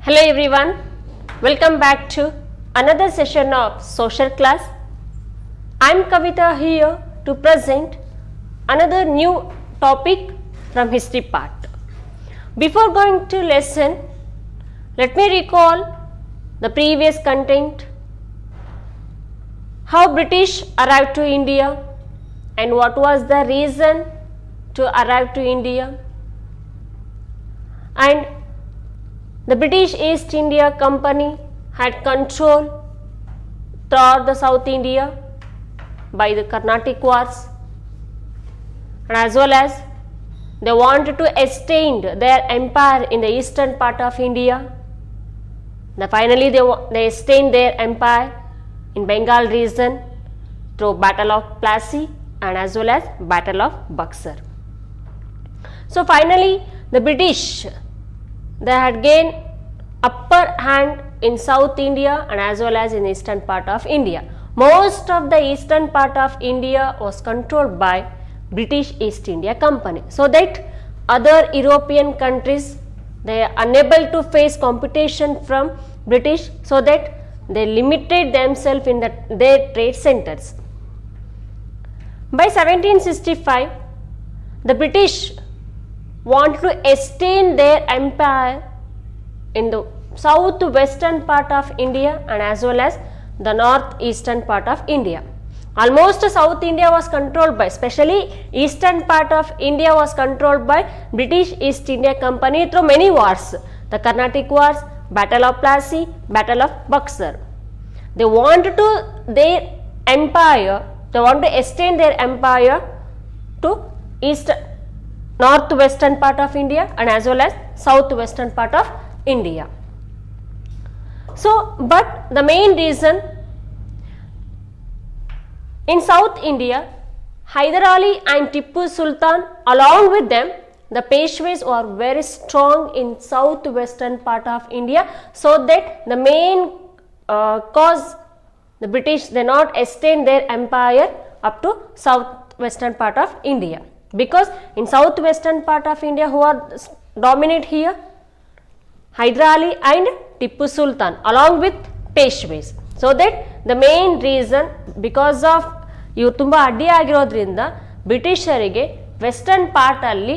Hello everyone, welcome back to another session of social class. I am Kavita here to present another new topic from history part. Before going to lesson, let me recall the previous content, how British arrived to India and what was the reason to arrive to India, and the British East India Company had control throughout the South India by the Carnatic Wars, and as well as they wanted to extend their empire in the eastern part of India. Finally they extend their empire in Bengal region through Battle of Plassey and as well as Battle of Buxar. So finally the British, they had gained upper hand in South India and as well as in eastern part of India. Most of the eastern part of India was controlled by British East India Company, so that other European countries, they are unable to face competition from British, so that they limited themselves in their trade centers. By 1765, the British want to extend their empire in the southwestern part of India and as well as the northeastern part of India. Almost South India was controlled by, especially eastern part of India was controlled by British East India Company through many wars, the Carnatic Wars, Battle of Plassey, Battle of Buxar. They want to their empire, they want to extend their empire to northwestern part of India and as well as southwestern part of India. So, but the main reason in South India, Hyder Ali and Tippu Sultan, along with them, the Peshwas were very strong in southwestern part of India, so that the main cause the British did not extend their empire up to southwestern part of India, because in southwestern part of India who are dominate here, Hyder Ali and Tippu Sultan along with Peshwas. So that the main reason, because of ಇವರು ತುಂಬ ಅಡ್ಡಿ ಆಗಿರೋದ್ರಿಂದ ಬ್ರಿಟಿಷರಿಗೆ western ಪಾರ್ಟಲ್ಲಿ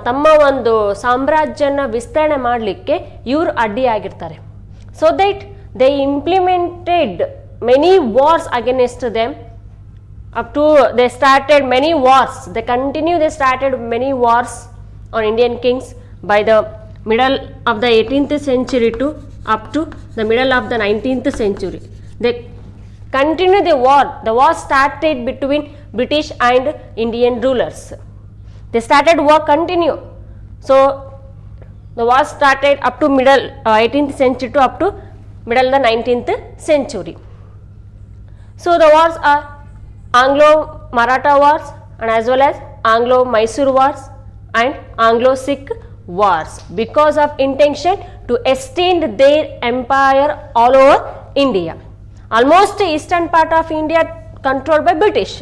ತಮ್ಮ ಒಂದು ಸಾಮ್ರಾಜ್ಯನ ವಿಸ್ತರಣೆ ಮಾಡಲಿಕ್ಕೆ ಇವರು ಅಡ್ಡಿಯಾಗಿರ್ತಾರೆ. So that they implemented many wars against them. up to they started many wars, they started many wars on Indian kings by the middle of the 18th century to up to the middle of the 19th century. They continue the war started between British and Indian rulers. They started war continue. So the war started up to middle 18th century to up to middle of the 19th century. So the wars are Anglo-Maratha wars and as well as Anglo-Mysore wars and Anglo-Sikh wars, because of intention to extend their empire all over India. Almost eastern part of India controlled by British.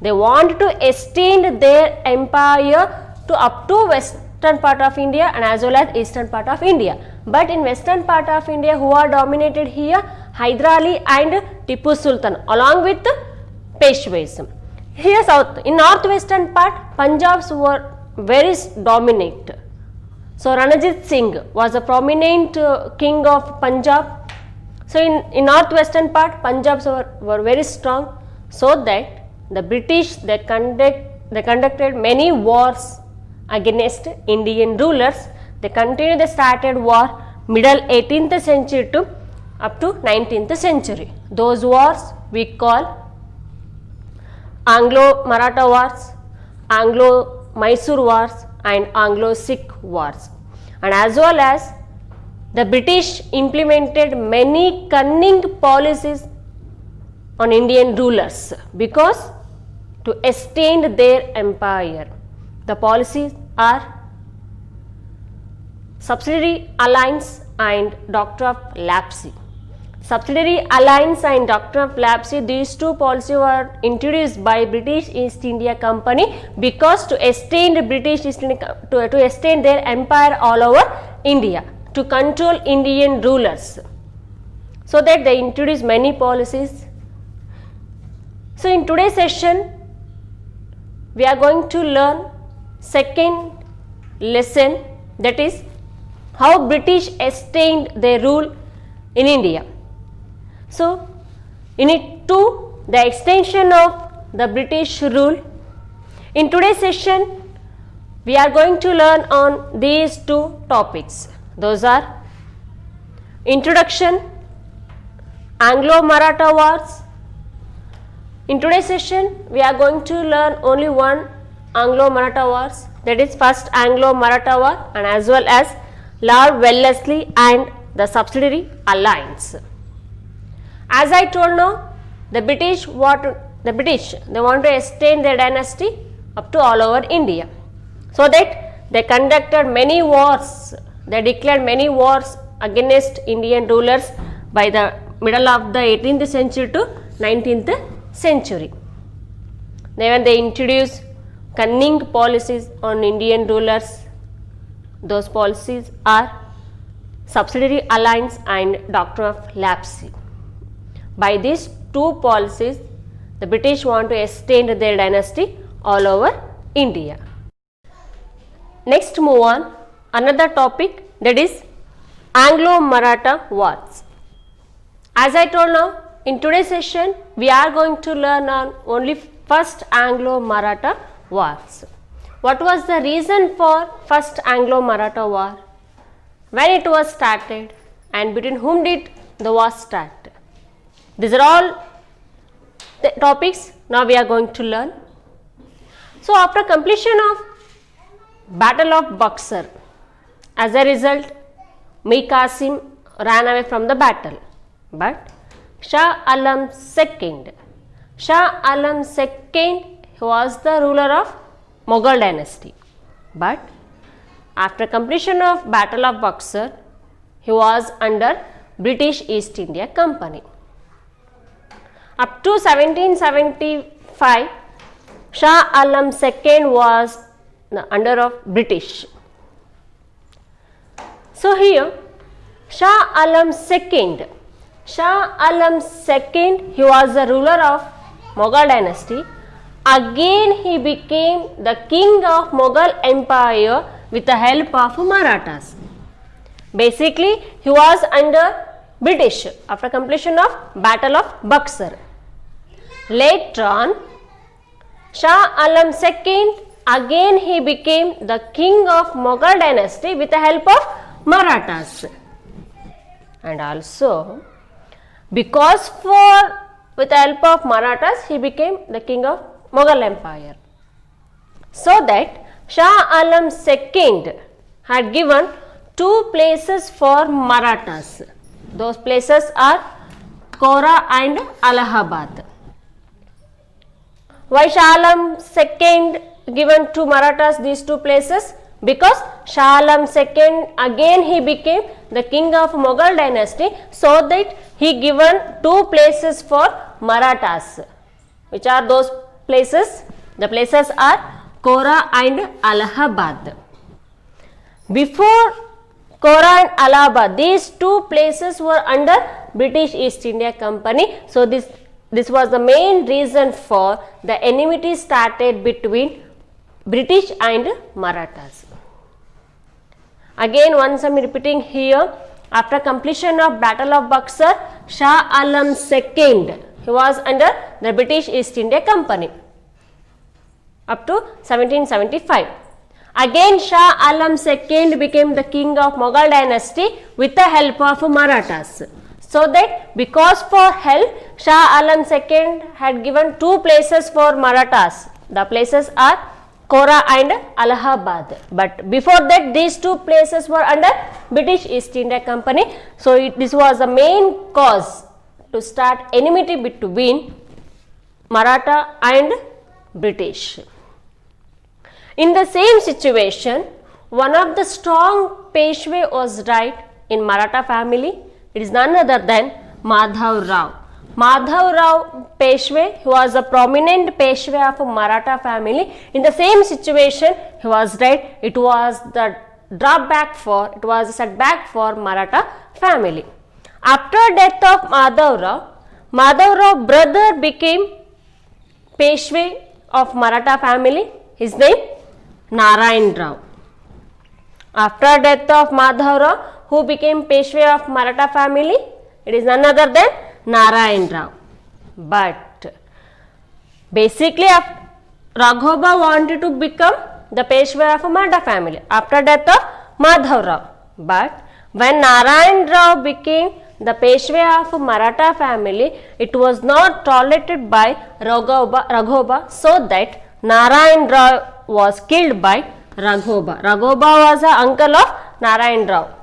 They want to extend their empire to up to western part of India and as well as eastern part of India. But in western part of India, who are dominated here? Hyder Ali and Tippu Sultan along with Peshwas. Here south, in northwestern part, Punjabs were very dominant. So Ranjit Singh was a prominent king of Punjab. So in northwestern part, Punjabs were very strong, so that the British they conducted many wars against Indian rulers. They started war middle 18th century to up to 19th century. Those wars we call Anglo-Maratha wars, Anglo-Mysore wars and Anglo-Sikh wars. And as well as the British implemented many cunning policies on Indian rulers because to extend their empire. The policies are subsidiary alliance and doctrine of lapse. Subsidiary alliance and doctrine of lapse, these two policies were introduced by British East India Company because to extend British East India to extend their empire all over India. to control Indian rulers, so that they introduced many policies. So in today's session, we are going to learn second lesson, that is how British extended their rule in India. So in it too, the extension of the British rule. In today's session, we are going to learn on these two topics. Those are introduction, Anglo-Maratha wars. In today's session, we are going to learn only one Anglo-Maratha wars, that is first Anglo-Maratha war, and as well as Lord Wellesley and the subsidiary alliance. As I told now, the British want to extend their dynasty up to all over India, so that they conducted many wars. They declared many wars against Indian rulers by the middle of the 18th century to 19th century. Then they introduced cunning policies on Indian rulers. Those policies are subsidiary alliance and doctrine of lapse. By these two policies, the British want to extend their dynasty all over India. Next, move on another topic, that is Anglo-Maratha wars. As I told now, in today's session, we are going to learn on only first Anglo-Maratha wars. What was the reason for first Anglo-Maratha war? When it was started and between whom did the war start? These are all the topics now we are going to learn. So after completion of Battle of Buxar, as a result, Mir Qasim ran away from the battle, but Shah Alam II was the ruler of Mughal dynasty, but after completion of Battle of Buxar, he was under British East India Company. Up to 1775, Shah Alam II was under of British. So here, Shah Alam II, he was the ruler of Mughal dynasty. Again he became the king of Mughal Empire with the help of Marathas. Basically, he was under British after completion of Battle of Buxar. Later on, Shah Alam II, again he became the king of Mughal dynasty with the help of Marathas. And also, because with the help of Marathas, he became the king of Mughal Empire. So that Shah Alam II had given two places for Marathas. Those places are Kora and Allahabad. Why Shah Alam II given to Marathas these two places? Because Shah Alam II again he became the king of Mughal dynasty, so that he given two places for Marathas. Which are those places? The places are Kora and Allahabad. Before Kora and Allahabad, these two places were under British East India Company. So this was the main reason for the enmity started between British and Marathas. Again, once I am repeating here, after completion of Battle of Buxar, Shah Alam II, he was under the British East India Company up to 1775. Again, Shah Alam II became the king of Mughal dynasty with the help of Marathas. So that because for help, Shah Alam II had given two places for Marathas. The places are Kora and Allahabad. But before that, these two places were under British East India Company. So this was the main cause to start enmity between Maratha and British. In the same situation, one of the strong Peshwa was died in Maratha family. It is none other than Madhav Rao. Madhav Rao Peshwa, he was a prominent Peshwa of Maratha family. In the same situation, he was died. It was the drawback for, it was a setback for Maratha family. After death of Madhav Rao brother became Peshwa of Maratha family. His name Narayan Rao. After death of Madhav Rao, who became Peshwa of Maratha family? It is none other than Narayan Rao. But basically, Raghoba wanted to become the Peshwa of Maratha family after death of Madhav Rao. But when Narayan Rao became the Peshwa of Maratha family, it was not tolerated by Raghoba, so that Narayan Rao was killed by Raghoba. Raghoba was the uncle of Narayan Rao.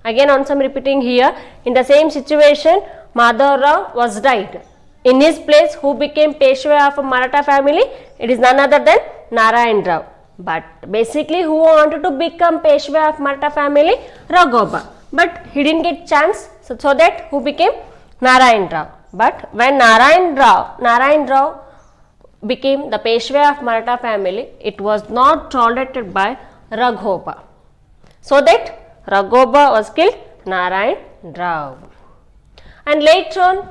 Again, once I am repeating here, in the same situation, Madhav Rao was died. In his place, who became Peshwa of Maratha family? It is none other than Narayan Rao. But basically, who wanted to become Peshwa of Maratha family? Raghoba. But he didn't get chance, so that who became Narayan Rao. But when Narayan Rao became the Peshwa of Maratha family, it was not tolerated by Raghoba. So that Raghoba was killed Narayan Rao. And later on,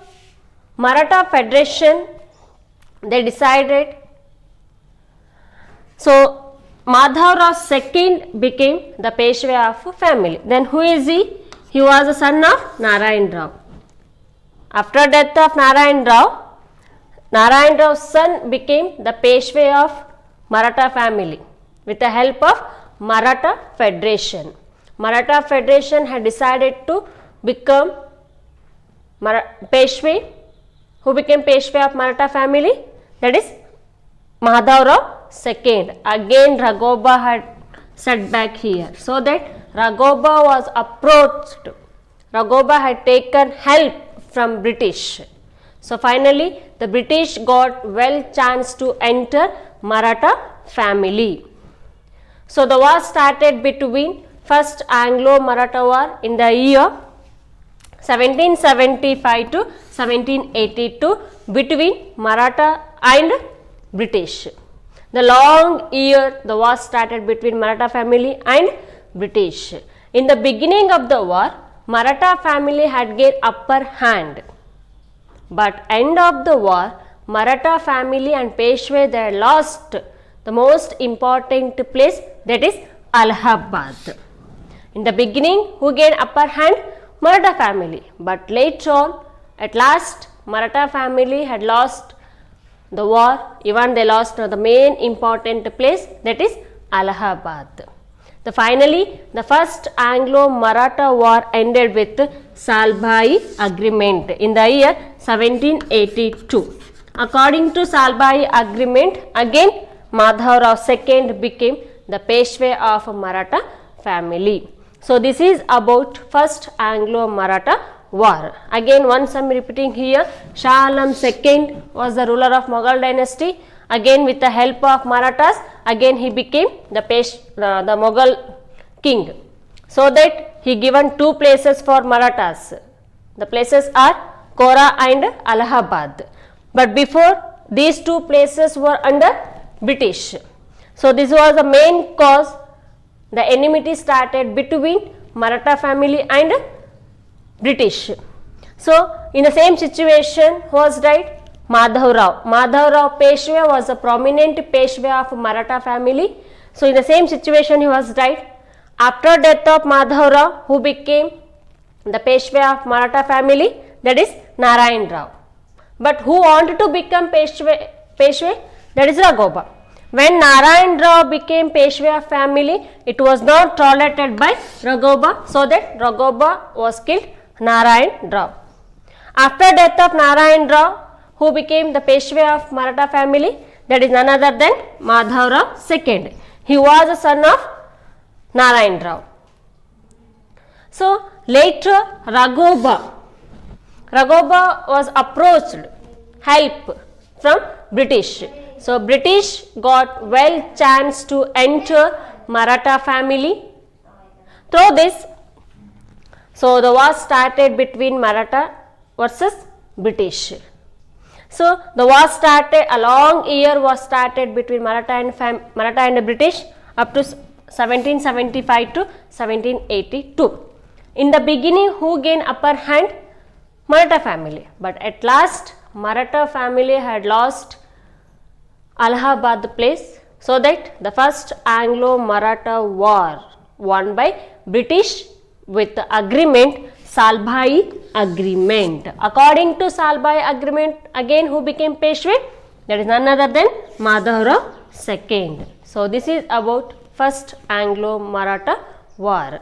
Maratha Federation, they decided. So Madhav Rao second became the Peshwa of family. Then who is he? He was the son of Narayan Rao. After death of Narayan Rao's son became the Peshwa of Maratha family with the help of Maratha Federation. Maratha Federation had decided to become Peshwa. Who became Peshwa of Maratha family? That is Madhav Rao second. Again Raghoba had set back here, so that Raghoba was approached. Raghoba had taken help from British. So finally the British got well chance to enter Maratha family. So the war started between First Anglo-Maratha War in the year 1775 to 1782 between Maratha and British. The long year the war started between Maratha family and British. In the beginning of the war, Maratha family had gained upper hand. But end of the war, Maratha family and Peshwa, they lost the most important place, that is Allahabad. In the beginning, who gained upper hand? Maratha family. But later on, at last, Maratha family had lost the war. Even they lost the main important place, that is Allahabad. Finally, the first Anglo-Maratha war ended with Salbhai Agreement in the year 1782. According to Salbhai Agreement, again Madhav Rao II became the Peshwa of Maratha family. So this is about first Anglo-Maratha war. Again, once I am repeating here, Shah Alam II was the ruler of Mughal dynasty. Again, with the help of Marathas, again he became the Mughal king. So that he given two places for Marathas. The places are Kora and Allahabad. But before, these two places were under British. So this was the main cause. The enmity started between Maratha family and British. So in the same situation, who was died? Madhav Rao. Madhav Rao Peshwa was a prominent Peshwa of Maratha family. So in the same situation he was died. After death of Madhav Rao, who became the Peshwa of Maratha family? That is Narayan Rao. But who wanted to become Peshwa? That is Raghoba. When Narayan Rao became Peshwa of family, it was not tolerated by Raghoba, so that Raghoba was killed Narayan Rao. After death of Narayan Rao, who became the Peshwa of Maratha family? That is none other than Madhav Rao II. He was a son of Narayan Rao. So later Raghoba was approached help from British. So British got well chance to enter Maratha family. Through this, so the war started between Maratha versus British. So the war started, a long year was started between Maratha and British up to 1775 to 1782. In the beginning, who gained upper hand? Maratha family. But at last, Maratha family had lost Allahabad place, so that the first Anglo-Maratha war won by British with the agreement, Salbhai Agreement. According to Salbhai Agreement, again who became Peshwa? That is none other than Madhavrao II. So this is about first Anglo-Maratha war.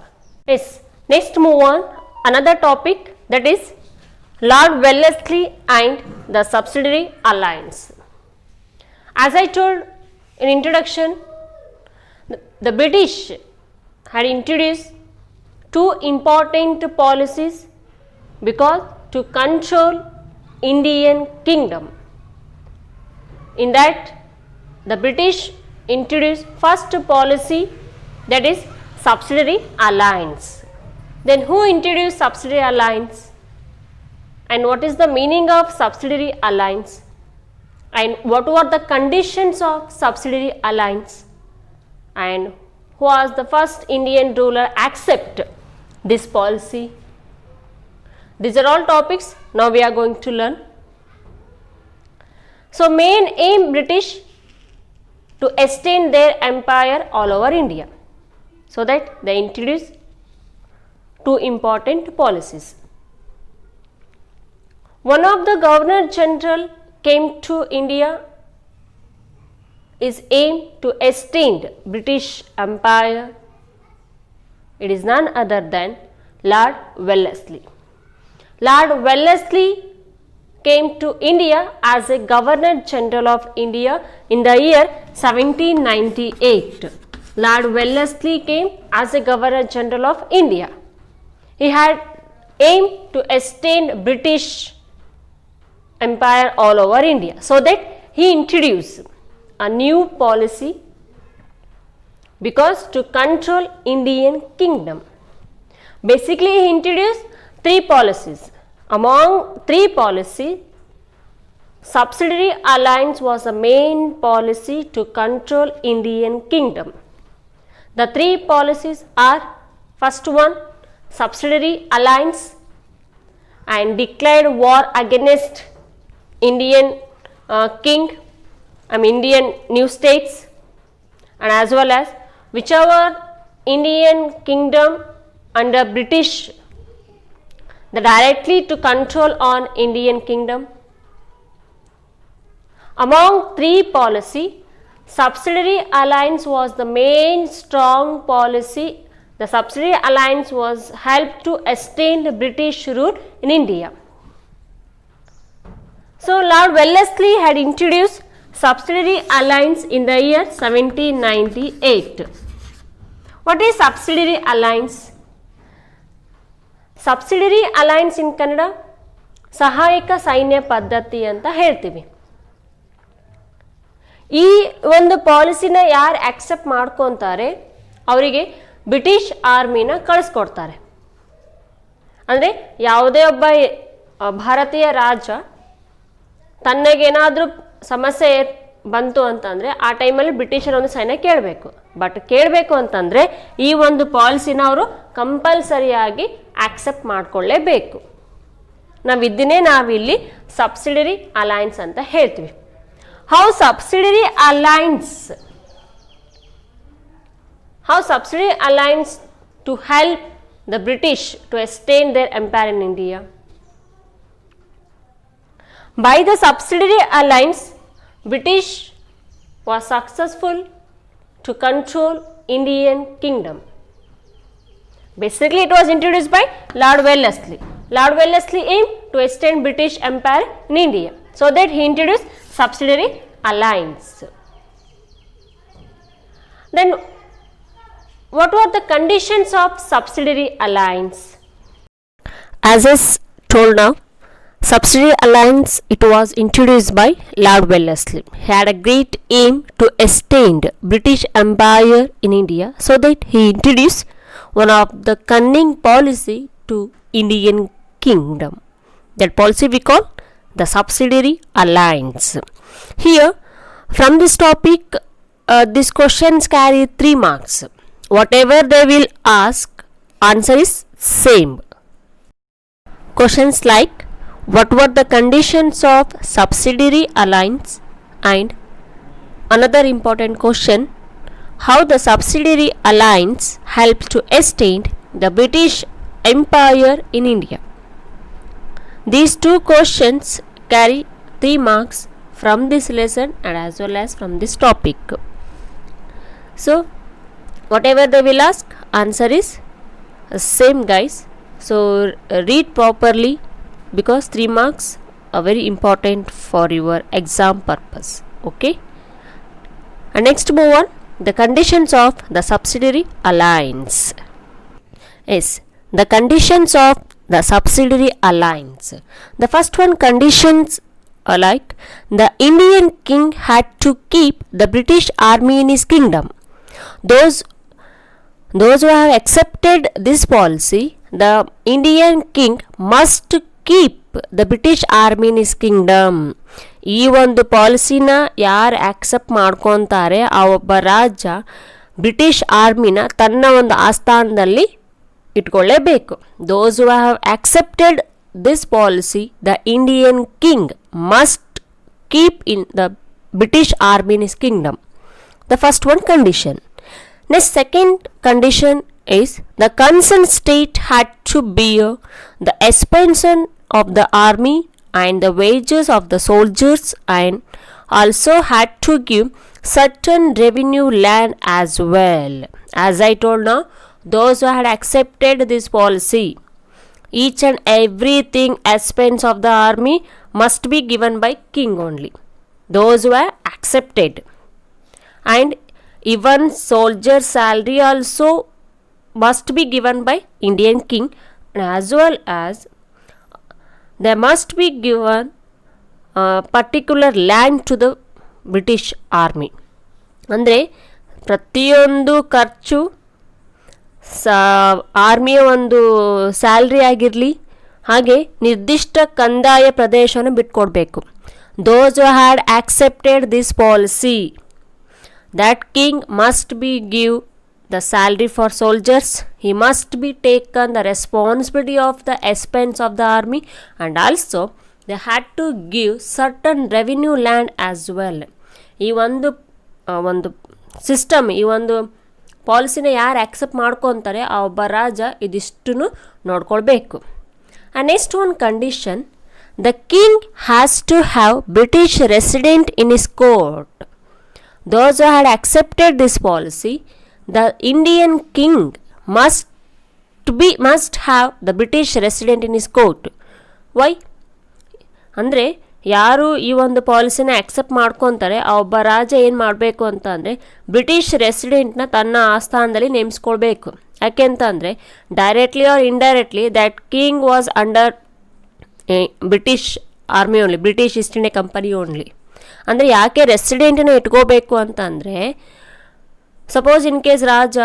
Yes. Next move on another topic, that is Lord Wellesley and the subsidiary alliance. As I told in introduction, the British had introduced two important policies because to control Indian kingdom. In that, the British introduced first policy, that is subsidiary alliance. Then who introduced subsidiary alliance? And what is the meaning of subsidiary alliance? And what were the conditions of subsidiary alliance? And who was the first Indian ruler accept this policy? These are all topics now we are going to learn. So main aim British to extend their empire all over India, so that they introduced two important policies. One of the Governor General came to India is aim to extend British Empire. It is none other than Lord Wellesley. Lord Wellesley came to India as a Governor General of India in the year 1798. Lord Wellesley came as a Governor General of India. He had aim to extend British Empire all over India, so that he introduced a new policy because to control Indian kingdom. Basically, he introduced three policies. Among three policies, subsidiary alliance was the main policy to control Indian kingdom. The three policies are: first one, subsidiary alliance, and war against Indian Indian new states, and as well as whichever Indian kingdom under British, the directly to control on Indian kingdom. Among three policy, subsidiary alliance was the main strong policy. The subsidiary alliance was helped to extend British rule in India. So Lord Wellesley had introduced subsidiary alliance in the year 1798. What is subsidiary alliance? Subsidiary alliance in Kannada ಸಹಾಯಕ ಸೈನ್ಯ ಪದ್ಧತಿ ಅಂತ ಹೇಳ್ತೀವಿ. ಈ ಒಂದು ಪಾಲಿಸಿನ ಯಾರು accept ಮಾಡ್ಕೊತಾರೆ ಅವರಿಗೆ ಬ್ರಿಟಿಷ್ ಆರ್ಮಿನ ಕಳಿಸ್ಕೊಡ್ತಾರೆ. ಅಂದರೆ ಯಾವುದೇ ಒಬ್ಬ ಭಾರತೀಯ ರಾಜ ತನ್ನಗೇನಾದರೂ ಸಮಸ್ಯೆ ಬಂತು ಅಂತಂದರೆ ಆ ಟೈಮಲ್ಲಿ ಬ್ರಿಟಿಷರ ಒಂದು ಸೈನ್ಯ ಕೇಳಬೇಕು. ಬಟ್ ಕೇಳಬೇಕು ಅಂತಂದರೆ ಈ ಒಂದು ಪಾಲಿಸಿನ ಅವರು ಕಂಪಲ್ಸರಿಯಾಗಿ ಆಕ್ಸೆಪ್ಟ್ ಮಾಡಿಕೊಳ್ಳೇಬೇಕು. ನಾವಿದ್ದನ್ನೇ ನಾವಿಲ್ಲಿ ಸಬ್ಸಿಡರಿ ಅಲೈನ್ಸ್ ಅಂತ ಹೇಳ್ತೀವಿ. How subsidiary alliance to help the British to extend their empire in India? By the subsidiary alliance, British was successful to control Indian kingdom. Basically, it was introduced by Lord Wellesley. Lord Wellesley aimed to extend British empire in India, so that he introduced subsidiary alliance. Then what were the conditions of subsidiary alliance? As is told now, subsidiary alliance, it was introduced by Lord Wellesley. He had a great aim to extend British empire in India, so that he introduced one of the cunning policy to Indian kingdom. That policy we call the subsidiary alliance. Here, from this topic, these questions carry 3 marks. whatever they will ask, answer is same. Questions like what were the conditions of subsidiary alliance, and another important question, how the subsidiary alliance helped to extend the British Empire in India. These two questions carry 3 marks from this lesson and as well as from this topic. So whatever they will ask, answer is same, guys. So read properly, because 3 marks are very important for your exam purpose. Okay, and next move on, the conditions of the subsidiary alliance. Yes, the conditions of the subsidiary alliance. The first one conditions are like the Indian king had to keep the British army in his kingdom. Those who have accepted this policy, the Indian king must keep the British army in his kingdom. ಈ ಒಂದು ಪಾಲಿಸಿನ ಯಾರು accept ಮಾಡ್ಕೊತಾರೆ ಆ ಒಬ್ಬ ರಾಜ British ಆರ್ಮಿನ ತನ್ನ ಒಂದು ಆಸ್ಥಾನದಲ್ಲಿ ಇಟ್ಕೊಳ್ಳೇಬೇಕು. Those who have accepted this policy, the Indian king must keep in the British army in his kingdom. The first one condition. Next, second condition is the concerned state had to bear the expense of the army and the wages of the soldiers, and also had to give certain revenue land as well. As I told now, those who had accepted this policy, each and everything expense of the army must be given by king only. Those who are accepted, and even soldier salary also must be given by Indian king, as well as there must be given particular land to the British army. ಅಂದರೆ ಪ್ರತಿಯೊಂದು ಖರ್ಚು ಆರ್ಮಿಯ ಒಂದು salary ಆಗಿರಲಿ, ಹಾಗೆ ನಿರ್ದಿಷ್ಟ ಕಂದಾಯ ಪ್ರದೇಶವನ್ನು ಬಿಟ್ಕೊಡ್ಬೇಕು. Those who had accepted this policy, that king must be give the salary for soldiers, he must be taken the responsibility of the expense of the army, and also they had to give certain revenue land as well. ಈ ಒಂದು system, ಈ ಒಂದು ಪಾಲಿಸಿನ ಯಾರು accept ಮಾಡ್ಕೊತಾರೆ ಆ ಒಬ್ಬ ರಾಜ ಇದಿಷ್ಟನ್ನು ನೋಡ್ಕೊಳ್ಬೇಕು. And next one condition, the king has to have British resident in his court. Those who had accepted this policy, the Indian king must have the British resident in his court. Why? ಅಂದರೆ ಯಾರು ಈ ಒಂದು ಪಾಲಿಸಿನ accept ಮಾಡ್ಕೊತಾರೆ ಆ ಒಬ್ಬ ರಾಜ ಏನು ಮಾಡಬೇಕು ಅಂತ ಅಂದರೆ ಬ್ರಿಟಿಷ್ ರೆಸಿಡೆಂಟ್ನ ತನ್ನ ಆಸ್ಥಾನದಲ್ಲಿ ನೇಮಿಸ್ಕೊಳ್ಬೇಕು. ಯಾಕೆ ಅಂತ ಅಂದರೆ directly R indirectly that king was under British army only, British East India company only. ಅಂದರೆ ಯಾಕೆ ರೆಸಿಡೆಂಟನ್ನ ಇಟ್ಕೋಬೇಕು ಅಂತ ಅಂದರೆ, ಸಪೋಸ್ ಇನ್ ಕೇಸ್ ರಾಜ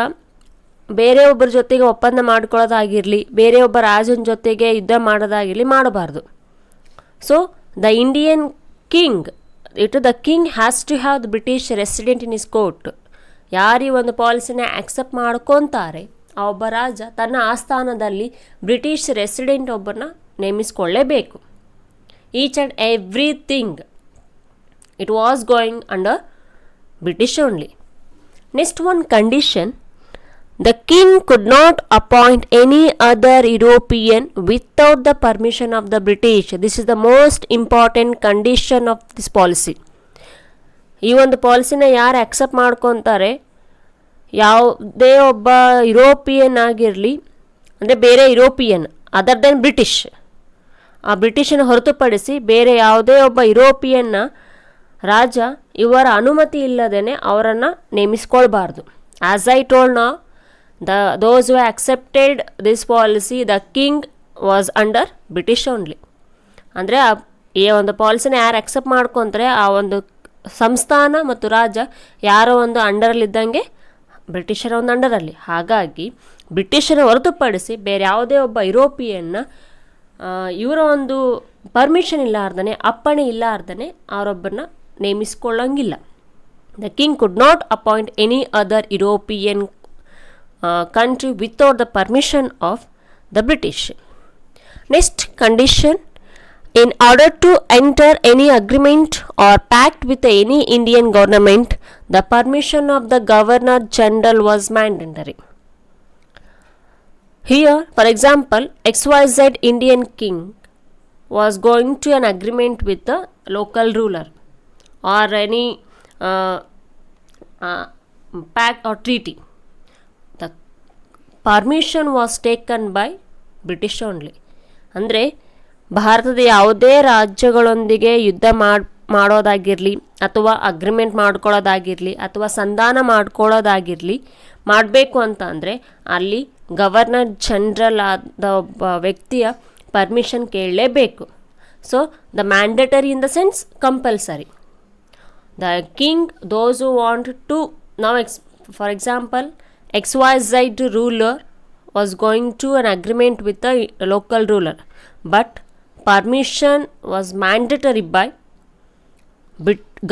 ಬೇರೆ ಒಬ್ಬರ ಜೊತೆಗೆ ಒಪ್ಪಂದ ಮಾಡ್ಕೊಳ್ಳೋದಾಗಿರಲಿ, ಬೇರೆ ಒಬ್ಬ ರಾಜನ ಜೊತೆಗೆ ಯುದ್ಧ ಮಾಡೋದಾಗಿರಲಿ ಮಾಡಬಾರ್ದು. So the Indian king, the king has to have the British resident in his court. ಯಾರು ಈ ಒಂದು ಪಾಲಿಸಿನ ಆಕ್ಸೆಪ್ಟ್ ಮಾಡ್ಕೊತಾರೆ ಆ ಒಬ್ಬ ರಾಜ ತನ್ನ ಆಸ್ಥಾನದಲ್ಲಿ ಬ್ರಿಟಿಷ್ ರೆಸಿಡೆಂಟ್ ಒಬ್ಬರನ್ನ ನೇಮಿಸ್ಕೊಳ್ಳೇಬೇಕು. Each and everything it was going under British only. Next one condition, the king could not appoint any other European without the permission of the British. This is the most important condition of this policy. ಈ ಒಂದು ಪಾಲಿಸಿನ ಯಾರು accept ಮಾಡ್ಕೊತಾರೆ, ಯಾವುದೇ ಒಬ್ಬ European ಆಗಿರಲಿ, ಅಂದರೆ ಬೇರೆ European other then British, ಆ ಬ್ರಿಟಿಷನ್ನು ಹೊರತುಪಡಿಸಿ ಬೇರೆ ಯಾವುದೇ ಒಬ್ಬ ಯುರೋಪಿಯನ್ನ ರಾಜ ಇವರ ಅನುಮತಿ ಇಲ್ಲದೇ ಅವರನ್ನು ನೇಮಿಸ್ಕೊಳ್ಬಾರ್ದು. As I told now, those who accepted this policy, the king was under British only. ಅಂದರೆ ಈ ಒಂದು ಪಾಲಿಸಿನ ಯಾರು ಅಕ್ಸೆಪ್ಟ್ ಮಾಡ್ಕೊತಾರೆ ಆ ಒಂದು ಸಂಸ್ಥಾನ ಮತ್ತು ರಾಜ ಯಾರೋ ಒಂದು ಅಂಡರಲ್ಲಿದ್ದಂಗೆ ಬ್ರಿಟಿಷರ ಒಂದು ಅಂಡರಲ್ಲಿ. ಹಾಗಾಗಿ ಬ್ರಿಟಿಷರ ಹೊರತುಪಡಿಸಿ ಬೇರೆ ಯಾವುದೇ ಒಬ್ಬ ಯುರೋಪಿಯನ್ನ ಇವರ ಒಂದು ಪರ್ಮಿಷನ್ ಇಲ್ಲಾರ್ದೇ, ಅಪ್ಪಣೆ ಇಲ್ಲಾರ್ದೇ ಅವರೊಬ್ಬರನ್ನ ನೇಮಿಸ್ಕೊಳ್ಳಂಗಿಲ್ಲ. The king could not appoint any other European country without the permission of the British. Next condition, in order to enter any agreement or pact with any Indian government, the permission of the Governor General was mandatory. Here, for example, XYZ Indian king was going to an agreement with the local ruler or any pact or treaty. The permission was taken by British only. ಅಂದರೆ ಭಾರತದ ಯಾವುದೇ ರಾಜ್ಯಗಳೊಂದಿಗೆ ಯುದ್ಧ ಮಾಡೋದಾಗಿರಲಿ ಅಥವಾ agreement ಮಾಡ್ಕೊಳ್ಳೋದಾಗಿರಲಿ ಅಥವಾ ಸಂಧಾನ ಮಾಡ್ಕೊಳ್ಳೋದಾಗಿರಲಿ ಮಾಡಬೇಕು ಅಂತ ಅಂದರೆ ಅಲ್ಲಿ ಗವರ್ನರ್ ಜನರಲ್ ಆದ ಒಬ್ಬ ವ್ಯಕ್ತಿಯ ಪರ್ಮಿಷನ್ ಕೇಳಲೇಬೇಕು. So the mandatory in the sense compulsory. The king, those who want to, now for example, XYZ ruler was going to an agreement with the local ruler, but permission was mandatory by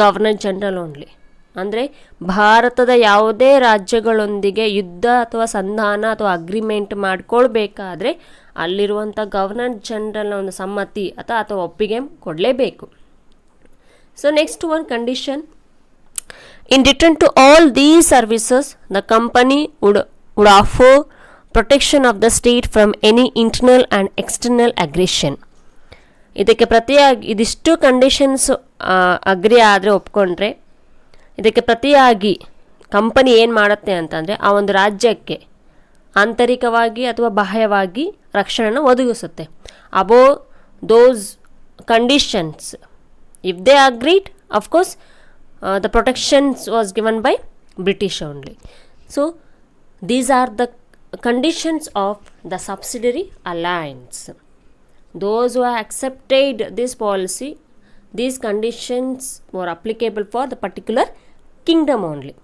Governor General only. ಅಂದರೆ ಭಾರತದ ಯಾವುದೇ ರಾಜ್ಯಗಳೊಂದಿಗೆ ಯುದ್ಧ ಅಥವಾ ಸಂಧಾನ ಅಥವಾ agreement ಮಾಡ್ಕೊಳ್ಬೇಕಾದ್ರೆ ಅಲ್ಲಿರುವಂಥ governor ಜನರಲ್ನ ಒಂದು ಸಮ್ಮತಿ ಅಥವಾ ಒಪ್ಪಿಗೆ ಕೊಡಲೇಬೇಕು. So next one condition, in return to all these services, the company would offer protection of the state from any internal and external aggression. ಇದಕ್ಕೆ ಪ್ರತಿಯಾಗಿ ಇದಿಷ್ಟು ಕಂಡೀಷನ್ಸ್ ಅಗ್ರಿ ಆದರೆ ಒಪ್ಕೊಂಡ್ರೆ ಇದಕ್ಕೆ ಪ್ರತಿಯಾಗಿ ಕಂಪನಿ ಏನು ಮಾಡುತ್ತೆ ಅಂತಂದರೆ ಆ ಒಂದು ರಾಜ್ಯಕ್ಕೆ ಆಂತರಿಕವಾಗಿ ಅಥವಾ ಬಾಹ್ಯವಾಗಿ ರಕ್ಷಣೆಯನ್ನು ಒದಗಿಸುತ್ತೆ. ಅಬೋ ದೋಸ್ conditions, if they agreed, of course, the protections was given by British only. So these are the conditions of the subsidiary alliance. Those who have accepted this policy, these conditions were applicable for the particular kingdom only,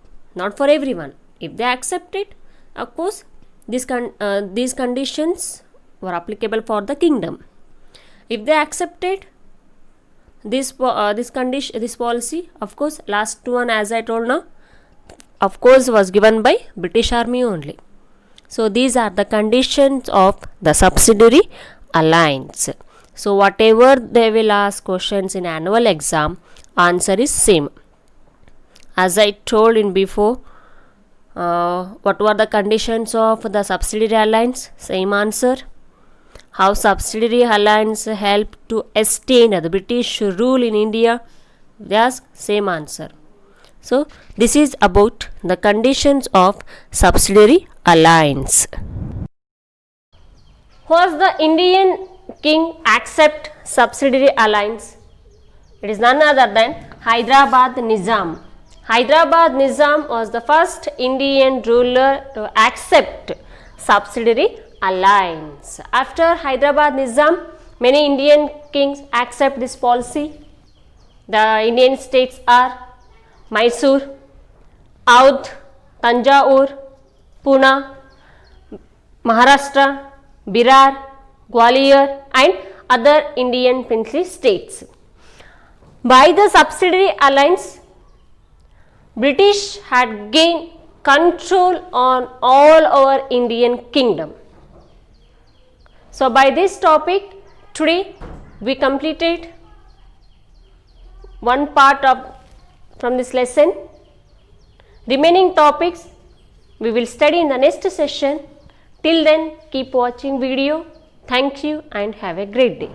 not for everyone. If they accepted, of course, these conditions were applicable for the kingdom. If they accepted this policy, of course, last one as I told now, of course, was given by British Army only. So these are the conditions of the subsidiary alliance. So whatever they will ask questions in annual exam, answer is same. As I told in before, what were the conditions of the subsidiary alliance? Same answer. How subsidiary alliance helped to sustain the British rule in India? Yes, same answer. So this is about the conditions of subsidiary alliance. Was the Indian king accept subsidiary alliance? It is none other than Hyderabad Nizam. Hyderabad Nizam was the first Indian ruler to accept subsidiary alliance. After Hyderabad Nizam, many Indian kings accept this policy. The Indian states are Mysore, Audh, Tanjore, Pune, Maharashtra, Berar, Gwalior and other Indian princely states. By the subsidiary alliance, British had gained control on all our Indian kingdom. So by this topic, today we completed one part from this lesson. Remaining topics we will study in the next session. Till then, keep watching video. Thank you and have a great day.